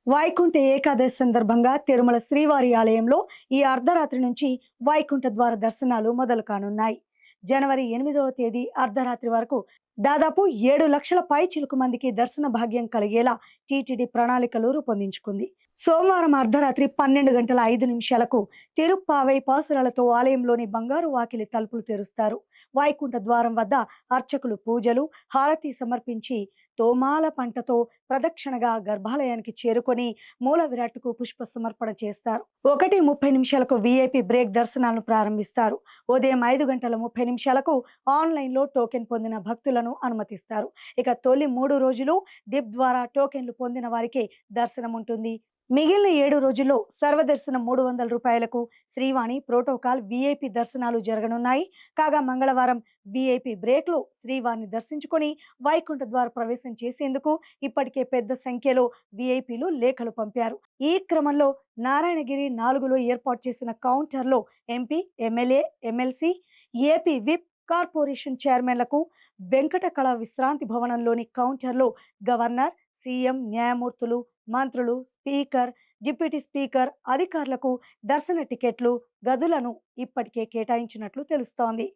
వైకుంఠ ఏకాదశి సందర్భంగా తిరుమల శ్రీవారి ఆలయంలో ఈ అర్ధరాత్రి నుంచి వైకుంఠ ద్వార దర్శనాలు మొదలు కానున్నాయి. జనవరి 8వ తేదీ అర్ధరాత్రి వరకు దాదాపు 7 లక్షల పైచిలుకు మందికి దర్శన భాగ్యం కలిగేలా టీటీడీ ప్రణాళికలు రూపొందించుకుంది. సోమవారం అర్ధరాత్రి 12 గంటల 5 నిమిషాలకు తిరుప్పావై పాసురాలతో ఆలయంలోని బంగారు వాకిలి తలుపులు తెరుస్తారు. వైకుంఠ ద్వారం వద్ద అర్చకులు పూజలు, హారతి సమర్పించి తోమాల పంటతో ప్రదక్షిణగా గర్భాలయానికి చేరుకొని మూల విరాట్కు పుష్ప సమర్పణ చేస్తారు. 1:30 నిమిషాలకు విఐపి బ్రేక్ దర్శనాలను ప్రారంభిస్తారు. ఉదయం 5 గంటల 30 నిమిషాలకు ఆన్లైన్లో టోకెన్ పొందిన భక్తులను అనుమతిస్తారు. ఇక తొలి 3 రోజులు డిప్ ద్వారా టోకెన్లు పొందిన వారికి దర్శనం ఉంటుంది. మిగిలిన 7 రోజుల్లో సర్వదర్శనం రూ. 300లకు శ్రీవాణి ప్రోటోకాల్ విఐపి దర్శనాలు జరగనున్నాయి. కాగా మంగళవారం విఐపి బ్రేక్లో శ్రీవారిని దర్శించుకొని వైకుంఠ ద్వార ప్రవేశం చేసేందుకు ఇప్పటికే పెద్ద సంఖ్యలో విఐపిలు లేఖలు పంపారు. ఈ క్రమంలో నారాయణగిరి 4లో ఏర్పాటు చేసిన కౌంటర్లో MP, MLA, MLC, AP whip, corporation చైర్మన్లకు, వెంకట కళ విశ్రాంతి భవనంలోని కౌంటర్లో గవర్నర్, సీఎం, న్యాయమూర్తులు, మంత్రులు, స్పీకర్, డిప్యూటీ స్పీకర్, అధికారులకు దర్శన టికెట్లు, గదులను ఇప్పటికే కేటాయించినట్లు తెలుస్తోంది.